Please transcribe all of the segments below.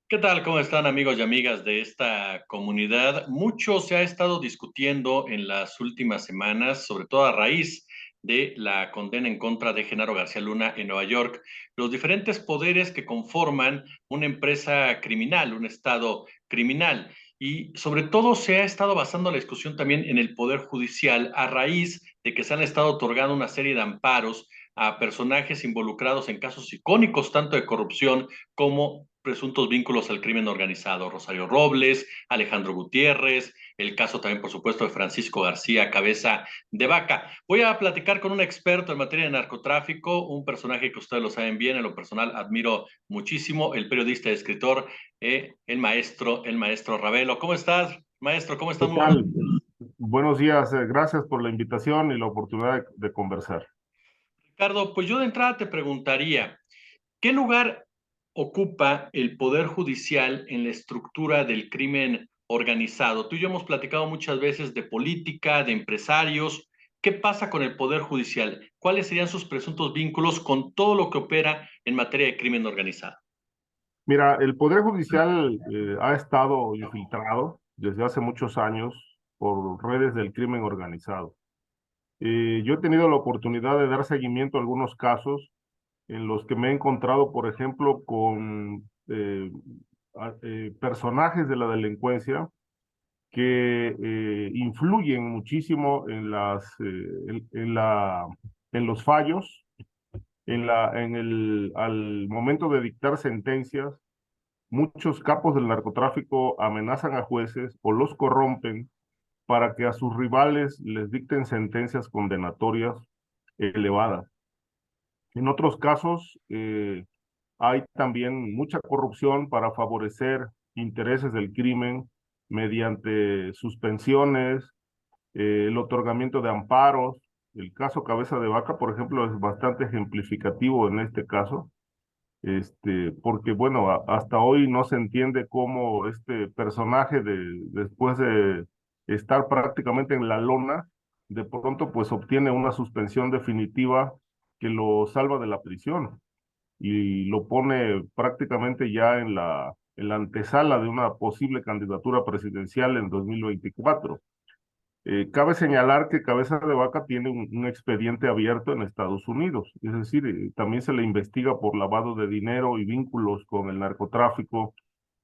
¿Qué tal? ¿Cómo están amigos y amigas de esta comunidad? Mucho se ha estado discutiendo en las últimas semanas, sobre todo a raíz de la condena en contra de Genaro García Luna en Nueva York, los diferentes poderes que conforman una empresa criminal, un estado criminal. Y sobre todo se ha estado basando la discusión también en el Poder Judicial a raíz de que se han estado otorgando una serie de amparos a personajes involucrados en casos icónicos tanto de corrupción como presuntos vínculos al crimen organizado. Rosario Robles, Alejandro Gutiérrez, el caso también, por supuesto, de Francisco García Cabeza de Vaca. Voy a platicar con un experto en materia de narcotráfico, un personaje que ustedes lo saben bien, en lo personal admiro muchísimo, el periodista y escritor, el maestro Ravelo. ¿Cómo estás, maestro? ¿Cómo ¿Qué estás? Muy buenos. tal? Buenos días, gracias por la invitación y la oportunidad de conversar. Ricardo, pues yo de entrada te preguntaría, ¿qué lugar ocupa el Poder Judicial en la estructura del crimen organizado? Tú y yo hemos platicado muchas veces de política, de empresarios. ¿Qué pasa con el Poder Judicial? ¿Cuáles serían sus presuntos vínculos con todo lo que opera en materia de crimen organizado? Mira, el Poder Judicial ha estado infiltrado desde hace muchos años por redes del crimen organizado. Yo he tenido la oportunidad de dar seguimiento a algunos casos en los que me he encontrado, por ejemplo, con personajes de la delincuencia que influyen muchísimo en en los fallos al momento de dictar sentencias. Muchos capos del narcotráfico amenazan a jueces o los corrompen para que a sus rivales les dicten sentencias condenatorias elevadas. En otros casos, hay también mucha corrupción para favorecer intereses del crimen mediante suspensiones, el otorgamiento de amparos. El caso Cabeza de Vaca, por ejemplo, es bastante ejemplificativo en este caso, porque bueno, hasta hoy no se entiende cómo este personaje después de estar prácticamente en la lona, de pronto pues obtiene una suspensión definitiva que lo salva de la prisión y lo pone prácticamente ya en en la antesala de una posible candidatura presidencial en 2024. Cabe señalar que Cabeza de Vaca tiene un expediente abierto en Estados Unidos, es decir, también se le investiga por lavado de dinero y vínculos con el narcotráfico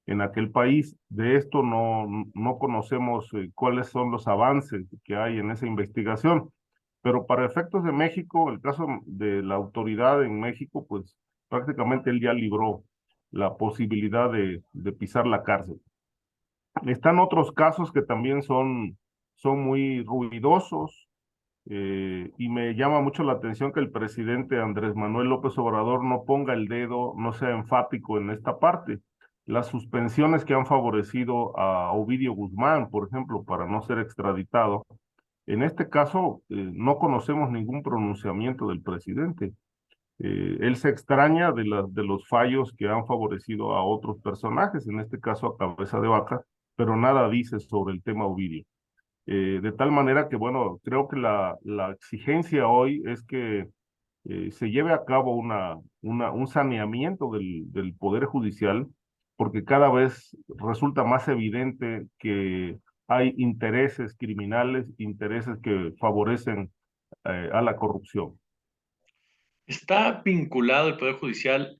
en aquel país. De esto no conocemos cuáles son los avances que hay en esa investigación, pero para efectos de México, el caso de la autoridad en México, pues prácticamente él ya libró la posibilidad de pisar la cárcel. Están otros casos que también son muy ruidosos, y me llama mucho la atención que el presidente Andrés Manuel López Obrador no ponga el dedo, no sea enfático en esta parte. Las suspensiones que han favorecido a Ovidio Guzmán, por ejemplo, para no ser extraditado, en este caso no conocemos ningún pronunciamiento del presidente. Él se extraña de los fallos que han favorecido a otros personajes, en este caso a Cabeza de Vaca, pero nada dice sobre el tema Ovidio. De tal manera que, bueno, creo que la exigencia hoy es que se lleve a cabo un saneamiento del Poder Judicial, porque cada vez resulta más evidente que hay intereses criminales, intereses que favorecen a la corrupción. ¿Está vinculado el Poder Judicial,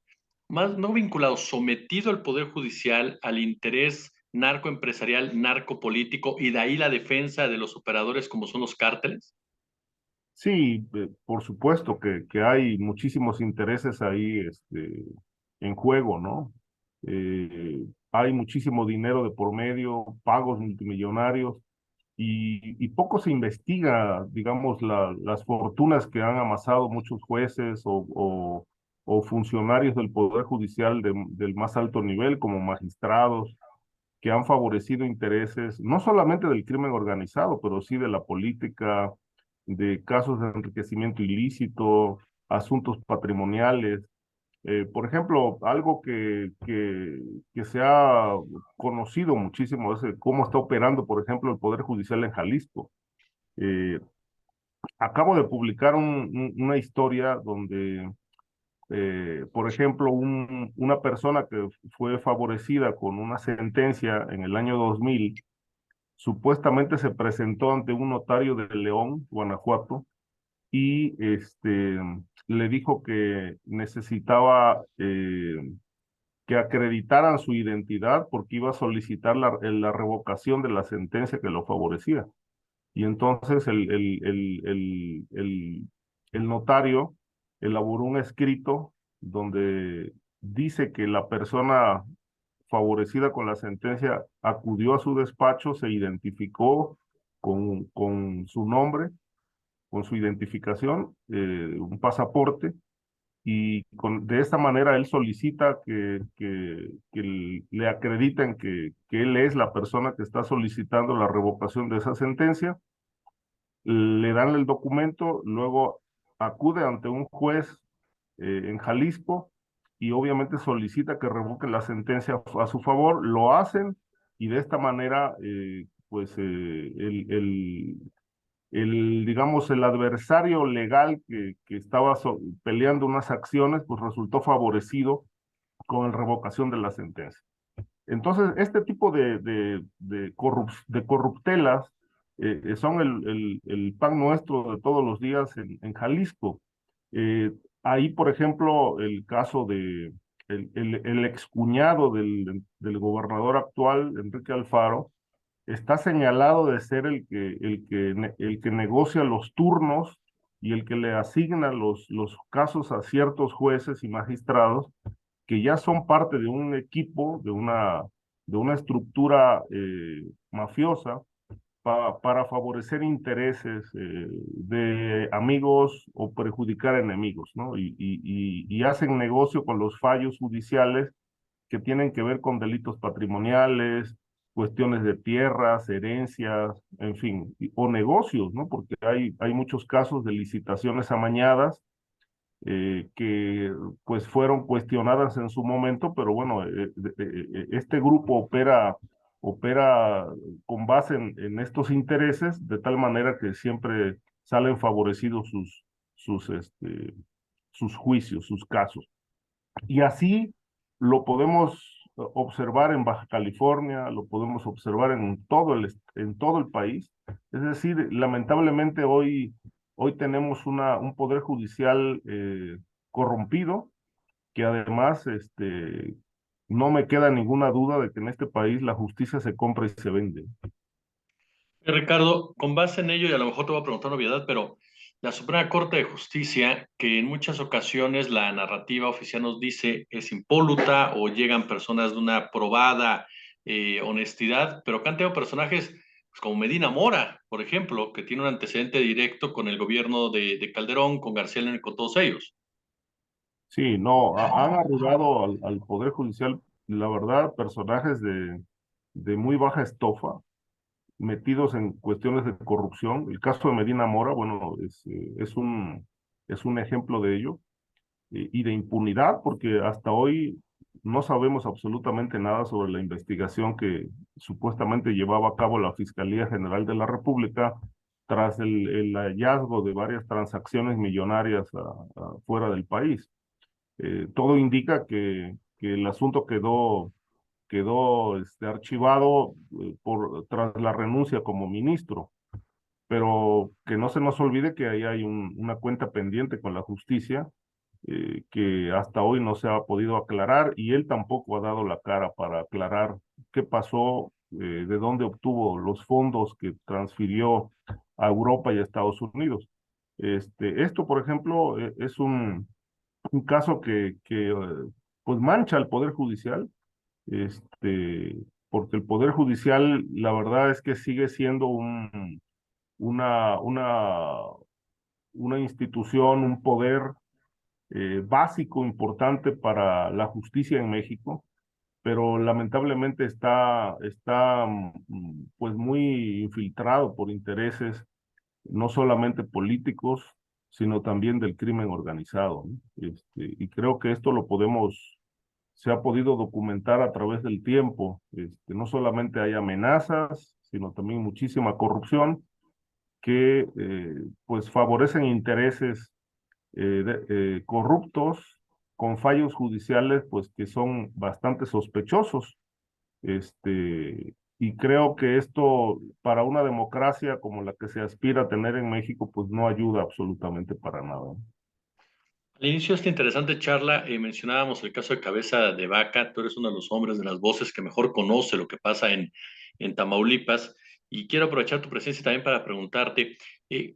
más no vinculado, sometido el Poder Judicial al interés narcoempresarial, narcopolítico y de ahí la defensa de los operadores como son los cárteles? Sí, por supuesto que hay muchísimos intereses ahí en juego, ¿no? Hay muchísimo dinero de por medio, pagos multimillonarios, y poco se investiga, digamos, las fortunas que han amasado muchos jueces o funcionarios del Poder Judicial del más alto nivel, como magistrados, que han favorecido intereses no solamente del crimen organizado, pero sí de la política, de casos de enriquecimiento ilícito, asuntos patrimoniales. Por ejemplo, algo que se ha conocido muchísimo es cómo está operando, por ejemplo, el Poder Judicial en Jalisco. Eh, Acabo de publicar una historia donde Por ejemplo, una persona que fue favorecida con una sentencia en el año 2000, supuestamente se presentó ante un notario de León, Guanajuato, y le dijo que necesitaba que acreditaran su identidad porque iba a solicitar la revocación de la sentencia que lo favorecía. Y entonces el notario elaboró un escrito donde dice que la persona favorecida con la sentencia acudió a su despacho, se identificó con su nombre, con su identificación, un pasaporte, y de esta manera él solicita que le acrediten que él es la persona que está solicitando la revocación de esa sentencia, le dan el documento, luego acude ante un juez en Jalisco y obviamente solicita que revoque la sentencia a su favor, lo hacen y de esta manera pues digamos, el adversario legal que estaba peleando unas acciones, pues resultó favorecido con la revocación de la sentencia. Entonces, este tipo de corruptelas son el pan nuestro de todos los días en Jalisco. Ahí, por ejemplo, el caso de el excuñado del gobernador actual, Enrique Alfaro, está señalado de ser el que negocia los turnos y el que le asigna los casos a ciertos jueces y magistrados que ya son parte de un equipo, de una estructura mafiosa para favorecer intereses de amigos o perjudicar enemigos, ¿no? Y hacen negocio con los fallos judiciales que tienen que ver con delitos patrimoniales, cuestiones de tierras, herencias, en fin, o negocios, ¿no? Porque hay muchos casos de licitaciones amañadas que pues fueron cuestionadas en su momento, pero bueno, este grupo opera con base en estos intereses, de tal manera que siempre salen favorecidos sus juicios, sus casos. Y así lo podemos observar en Baja California, lo podemos observar en todo el país. Es decir, lamentablemente hoy tenemos un poder judicial corrompido, que además no me queda ninguna duda de que en este país la justicia se compra y se vende. Ricardo, con base en ello, y a lo mejor te voy a preguntar una obviedad, pero la Suprema Corte de Justicia, que en muchas ocasiones la narrativa oficial nos dice es impoluta o llegan personas de una probada honestidad, pero que han tenido personajes pues, como Medina Mora, por ejemplo, que tiene un antecedente directo con el gobierno de Calderón, con García Luna y con todos ellos. Sí, no, han arribado al Poder Judicial, la verdad, personajes de muy baja estofa, metidos en cuestiones de corrupción. El caso de Medina Mora, bueno, es un ejemplo de ello, y de impunidad, porque hasta hoy no sabemos absolutamente nada sobre la investigación que supuestamente llevaba a cabo la Fiscalía General de la República tras el hallazgo de varias transacciones millonarias fuera del país. Todo indica que el asunto quedó archivado tras la renuncia como ministro, pero que no se nos olvide que ahí hay una cuenta pendiente con la justicia que hasta hoy no se ha podido aclarar y él tampoco ha dado la cara para aclarar qué pasó, de dónde obtuvo los fondos que transfirió a Europa y a Estados Unidos. Esto, por ejemplo, es un caso pues mancha al Poder Judicial, este, porque el Poder Judicial, la verdad es que sigue siendo una, una, una institución, un poder básico, importante para la justicia en México, pero lamentablemente está pues muy infiltrado por intereses no solamente políticos, sino también del crimen organizado, ¿no? Y creo que esto se ha podido documentar a través del tiempo. No solamente hay amenazas, sino también muchísima corrupción que pues favorecen intereses corruptos con fallos judiciales pues que son bastante sospechosos. Y creo que esto para una democracia como la que se aspira a tener en México pues no ayuda absolutamente para nada. Al inicio de esta interesante charla mencionábamos el caso de Cabeza de Vaca. Tú eres uno de los hombres de las voces que mejor conoce lo que pasa en Tamaulipas. Y quiero aprovechar tu presencia también para preguntarte, eh,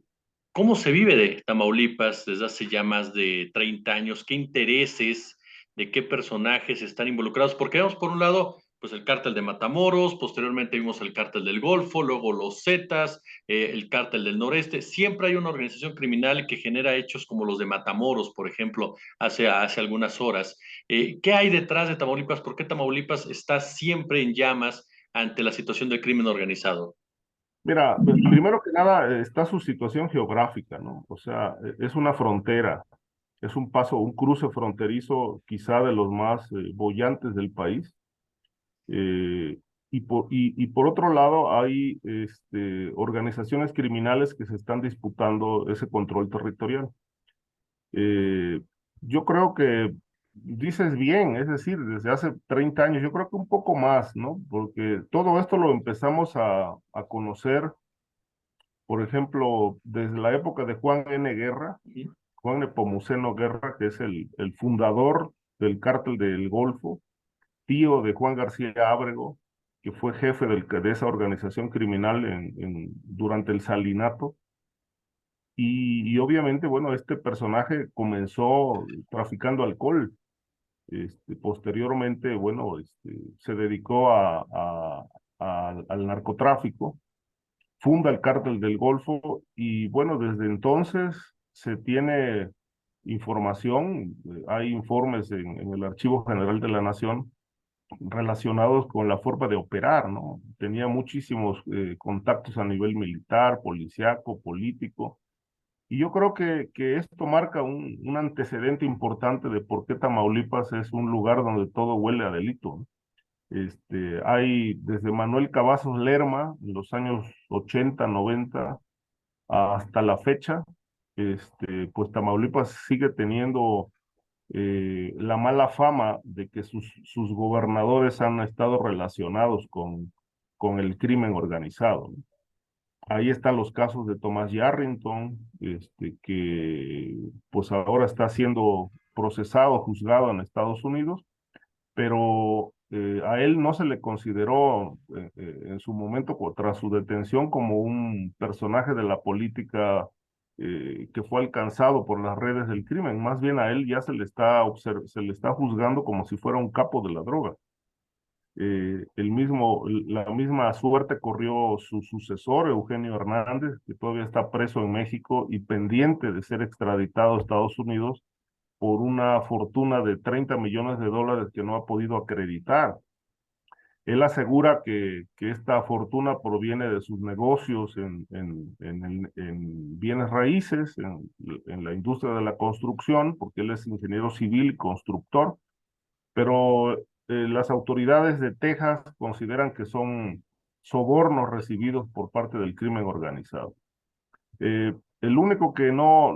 ¿cómo se vive de Tamaulipas desde hace ya más de 30 años? ¿Qué intereses, de qué personajes están involucrados? Porque vemos por un lado pues el cártel de Matamoros, posteriormente vimos el cártel del Golfo, luego los Zetas, el cártel del Noreste. Siempre hay una organización criminal que genera hechos como los de Matamoros, por ejemplo, hace algunas horas. ¿Qué hay detrás de Tamaulipas? ¿Por qué Tamaulipas está siempre en llamas ante la situación del crimen organizado? Mira, primero que nada está su situación geográfica, ¿no? O sea, es una frontera, es un paso, un cruce fronterizo quizá de los más bollantes del país. Eh, y por otro lado, hay organizaciones criminales que se están disputando ese control territorial. Eh, yo creo que dices bien, es decir, desde hace 30 años, yo creo que un poco más, ¿no? Porque todo esto lo empezamos a conocer, por ejemplo, desde la época de Juan N. Guerra, Juan Nepomuceno Guerra, que es el fundador del Cártel del Golfo, tío de Juan García Ábrego, que fue jefe de esa organización criminal durante el Salinato. Y obviamente, bueno, este personaje comenzó traficando alcohol. Posteriormente, bueno, se dedicó al narcotráfico, funda el Cártel del Golfo y bueno, desde entonces se tiene información, hay informes en el Archivo General de la Nación relacionados con la forma de operar, ¿no? Tenía muchísimos contactos a nivel militar, policíaco, político, y yo creo que esto marca un antecedente importante de por qué Tamaulipas es un lugar donde todo huele a delito, ¿no? Hay desde Manuel Cavazos Lerma, en los años 80, 90, hasta la fecha, pues Tamaulipas sigue teniendo la mala fama de que sus gobernadores han estado relacionados con el crimen organizado, ¿no? Ahí están los casos de Thomas Yarrington, que pues ahora está siendo procesado, juzgado en Estados Unidos, pero a él no se le consideró en su momento, tras su detención, como un personaje de la política que fue alcanzado por las redes del crimen. Más bien a él ya se le está juzgando como si fuera un capo de la droga. La misma suerte corrió su sucesor, Eugenio Hernández, que todavía está preso en México y pendiente de ser extraditado a Estados Unidos por una fortuna de 30 millones de dólares que no ha podido acreditar. Él asegura que esta fortuna proviene de sus negocios en bienes raíces, en la industria de la construcción, porque él es ingeniero civil y constructor, pero las autoridades de Texas consideran que son sobornos recibidos por parte del crimen organizado. El único que no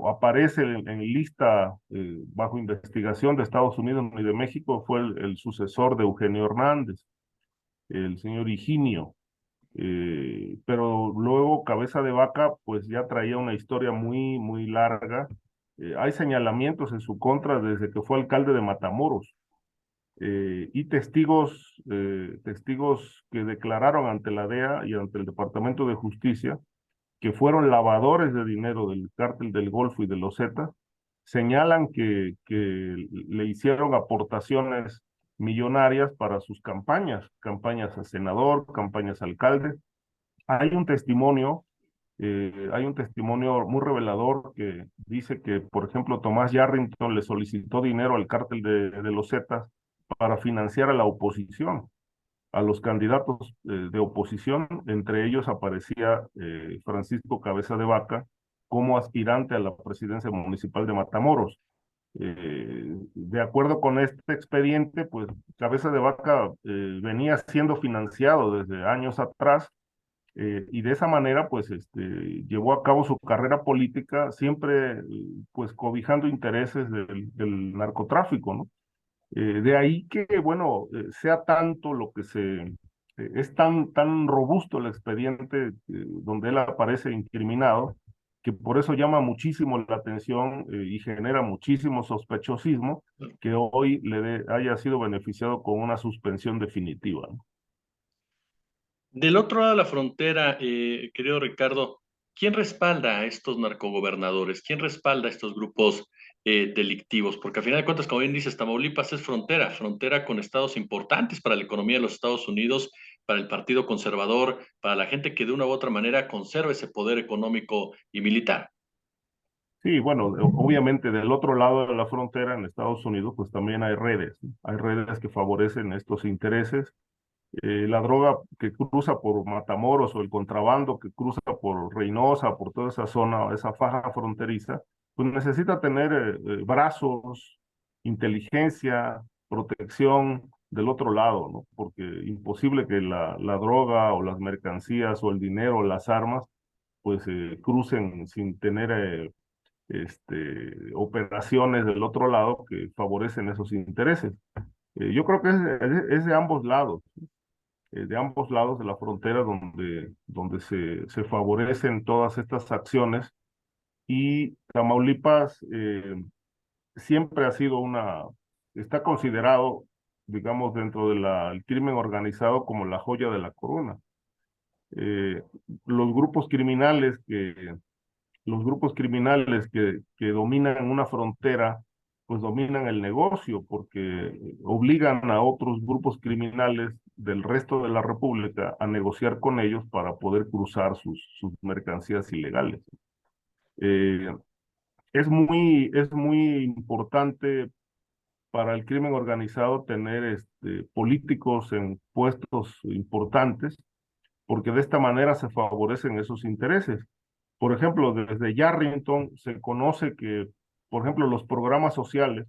aparece en lista bajo investigación de Estados Unidos ni de México fue el sucesor de Eugenio Hernández, el señor Higinio. Pero luego Cabeza de Vaca pues ya traía una historia muy, muy larga. Hay señalamientos en su contra desde que fue alcalde de Matamoros y testigos que declararon ante la DEA y ante el Departamento de Justicia que fueron lavadores de dinero del cártel del Golfo y de los Zetas, señalan que le hicieron aportaciones millonarias para sus campañas a senador, campañas a alcalde. Hay un testimonio muy revelador que dice que, por ejemplo, Tomás Yarrington le solicitó dinero al cártel de los Zetas para financiar a la oposición, a los candidatos de oposición. Entre ellos aparecía Francisco Cabeza de Vaca como aspirante a la presidencia municipal de Matamoros. De acuerdo con este expediente, pues Cabeza de Vaca venía siendo financiado desde años atrás Y de esa manera, pues, llevó a cabo su carrera política, siempre, pues, cobijando intereses del narcotráfico, ¿no? De ahí que, bueno, sea tanto lo que es tan robusto el expediente donde él aparece incriminado, que por eso llama muchísimo la atención y genera muchísimo sospechosismo que hoy haya sido beneficiado con una suspensión definitiva, ¿no? Del otro lado de la frontera, querido Ricardo, ¿quién respalda a estos narcogobernadores? ¿Quién respalda a estos grupos delictivos? Porque a final de cuentas, como bien dices, Tamaulipas es frontera, frontera con estados importantes para la economía de los Estados Unidos, para el Partido Conservador, para la gente que de una u otra manera conserva ese poder económico y militar. Sí, bueno, obviamente del otro lado de la frontera en Estados Unidos, pues también hay redes, ¿no? Hay redes que favorecen estos intereses. La droga que cruza por Matamoros o el contrabando que cruza por Reynosa, por toda esa zona, esa faja fronteriza, pues necesita tener brazos, inteligencia, protección del otro lado, ¿no? Porque imposible que la droga o las mercancías o el dinero o las armas, pues crucen sin tener operaciones del otro lado que favorecen esos intereses. Yo creo que es de ambos lados, de ambos lados de la frontera donde se favorecen todas estas acciones y Tamaulipas siempre ha sido está considerado, digamos, dentro del crimen organizado como la joya de la corona. Eh, los grupos criminales que los grupos criminales que dominan una frontera, pues dominan el negocio porque obligan a otros grupos criminales del resto de la República a negociar con ellos para poder cruzar sus mercancías ilegales. Eh, es muy importante para el crimen organizado tener políticos en puestos importantes, porque de esta manera se favorecen esos intereses. Por ejemplo, desde Yarrington se conoce que, por ejemplo, los programas sociales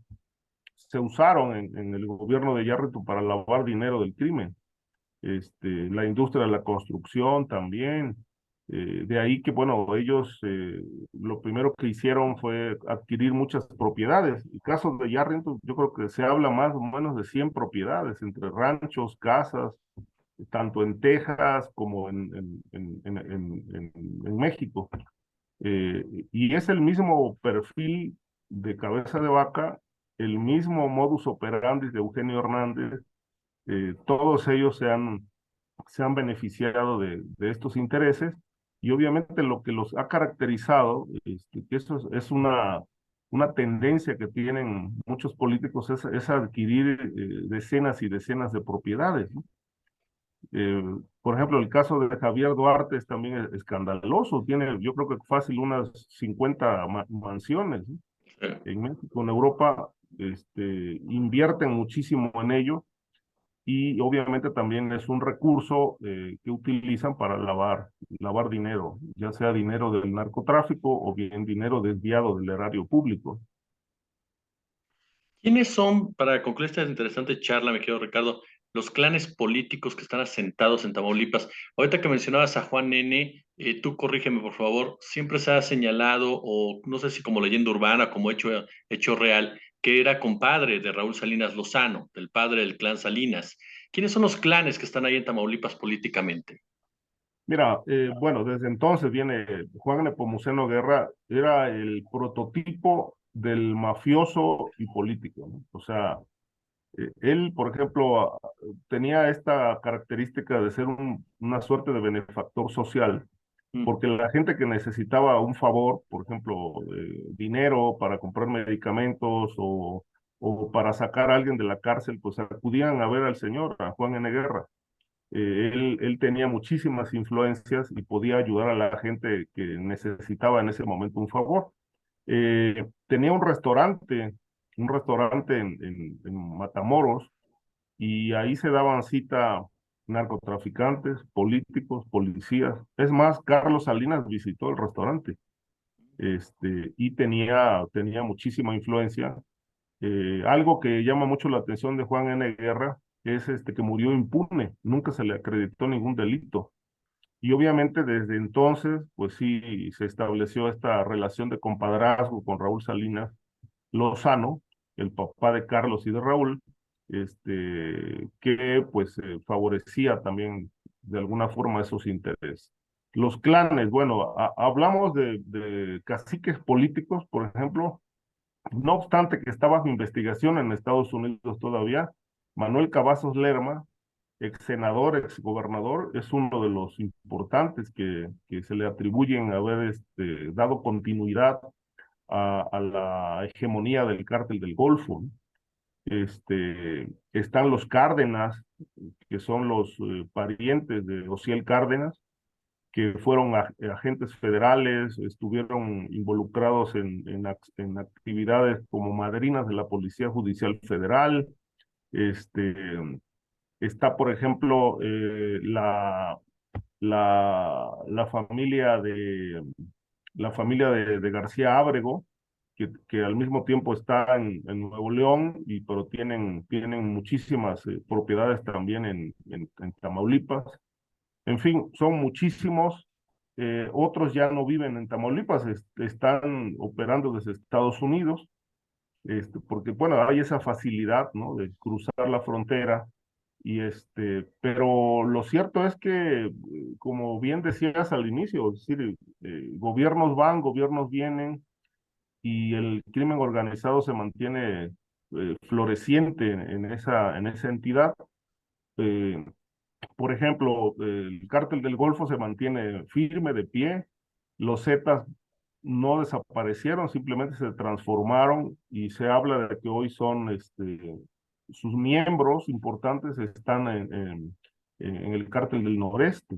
se usaron en el gobierno de Yarrington para lavar dinero del crimen. La industria de la construcción también. De ahí que, bueno, ellos lo primero que hicieron fue adquirir muchas propiedades. El caso de Yarrington, yo creo que se habla más o menos de 100 propiedades, entre ranchos, casas, tanto en Texas como en México. Y es el mismo perfil de cabeza de vaca, el mismo modus operandi de Eugenio Hernández. Todos ellos se han beneficiado de estos intereses y obviamente lo que los ha caracterizado, que esto es una tendencia que tienen muchos políticos, es adquirir decenas y decenas de propiedades, ¿no? Eh, por ejemplo, el caso de Javier Duarte es también escandaloso. Tiene, yo creo que fácil unas 50 mansiones, ¿no? En México, en Europa, invierten muchísimo en ello y obviamente también es un recurso que utilizan para lavar dinero, ya sea dinero del narcotráfico o bien dinero desviado del erario público. ¿Quiénes son, para concluir esta interesante charla, me quedo Ricardo, los clanes políticos que están asentados en Tamaulipas? Ahorita que mencionabas a Juan N., tú corrígeme por favor, siempre se ha señalado, o no sé si como leyenda urbana, como hecho real, que era compadre de Raúl Salinas Lozano, del padre del clan Salinas. ¿Quiénes son los clanes que están ahí en Tamaulipas políticamente? Mira, bueno, desde entonces viene Juan Nepomuceno Guerra, era el prototipo del mafioso y político, ¿no? O sea, él, por ejemplo, tenía esta característica de ser una suerte de benefactor social, Mm. porque la gente que necesitaba un favor, por ejemplo, dinero para comprar medicamentos o para sacar a alguien de la cárcel, pues acudían a ver al señor, a Juan N. Guerra. Él tenía muchísimas influencias y podía ayudar a la gente que necesitaba en ese momento un favor. Tenía un restaurante en Matamoros, y ahí se daban cita narcotraficantes, políticos, policías. Es más, Carlos Salinas visitó el restaurante, y tenía muchísima influencia. Algo que llama mucho la atención de Juan N. Guerra es que murió impune, nunca se le acreditó ningún delito. Y obviamente desde entonces, pues sí, se estableció esta relación de compadrazgo con Raúl Salinas Lozano, el papá de Carlos y de Raúl, que pues favorecía también de alguna forma esos intereses. Los clanes, bueno, hablamos de caciques políticos, por ejemplo, no obstante que estaba bajo investigación en Estados Unidos todavía, Manuel Cavazos Lerma, ex senador, ex gobernador, es uno de los importantes que se le atribuyen haber dado continuidad a la hegemonía del cártel del Golfo, ¿no? Están los Cárdenas, que son los parientes de Ociel Cárdenas, que fueron agentes federales, estuvieron involucrados en actividades como madrinas de la Policía Judicial Federal. Este, Está, por ejemplo, la familia de García Ábrego, que al mismo tiempo está en Nuevo León, pero tienen muchísimas propiedades también en Tamaulipas. En fin, son muchísimos. Otros ya no viven en Tamaulipas, están operando desde Estados Unidos, porque, bueno, hay esa facilidad, ¿no? De cruzar la frontera. Pero lo cierto es que, como bien decías al inicio, es decir, gobiernos van, gobiernos vienen, y el crimen organizado se mantiene floreciente en esa entidad. Eh, por ejemplo, el cártel del Golfo se mantiene firme, de pie. Los Zetas no desaparecieron, simplemente se transformaron, y se habla de que hoy son, sus miembros importantes están en el cártel del Noreste.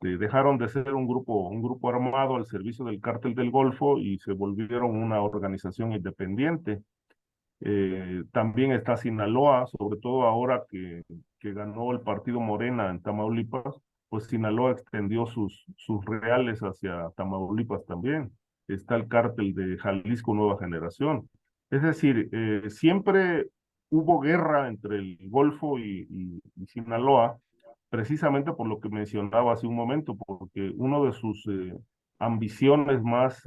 Dejaron de ser un grupo armado al servicio del cártel del Golfo y se volvieron una organización independiente. También está Sinaloa, sobre todo ahora que ganó el partido Morena en Tamaulipas, pues Sinaloa extendió sus reales hacia Tamaulipas también. Está el cártel de Jalisco Nueva Generación. Es decir, siempre hubo guerra entre el Golfo y Sinaloa, precisamente por lo que mencionaba hace un momento, porque uno de sus ambiciones más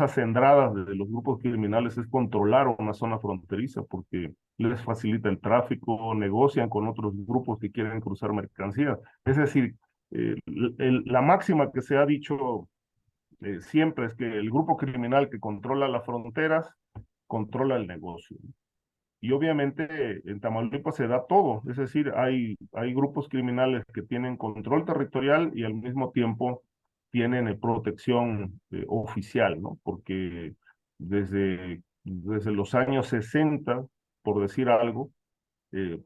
acendradas de los grupos criminales es controlar una zona fronteriza, porque les facilita el tráfico, negocian con otros grupos que quieren cruzar mercancías. Es decir, la máxima que se ha dicho siempre es que el grupo criminal que controla las fronteras controla el negocio. Y obviamente en Tamaulipas se da todo, es decir, hay grupos criminales que tienen control territorial y al mismo tiempo tienen protección oficial, ¿no? Porque desde los años 60, por decir algo,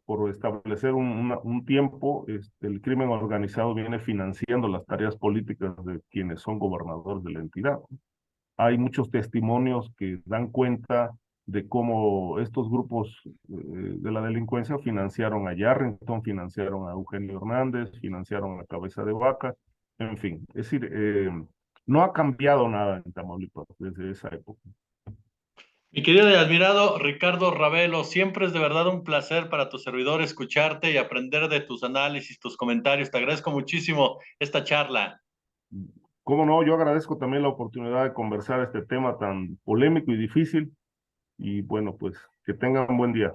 por establecer un tiempo, el crimen organizado viene financiando las tareas políticas de quienes son gobernadores de la entidad. Hay muchos testimonios que dan cuenta de cómo estos grupos de la delincuencia financiaron a Yarrington, financiaron a Eugenio Hernández, financiaron a Cabeza de Vaca, en fin. Es decir, no ha cambiado nada en Tamaulipas desde esa época. Mi querido y admirado Ricardo Ravelo, siempre es de verdad un placer para tu servidor escucharte y aprender de tus análisis, tus comentarios. Te agradezco muchísimo esta charla. Cómo no, yo agradezco también la oportunidad de conversar este tema tan polémico y difícil. Y bueno, pues que tengan un buen día.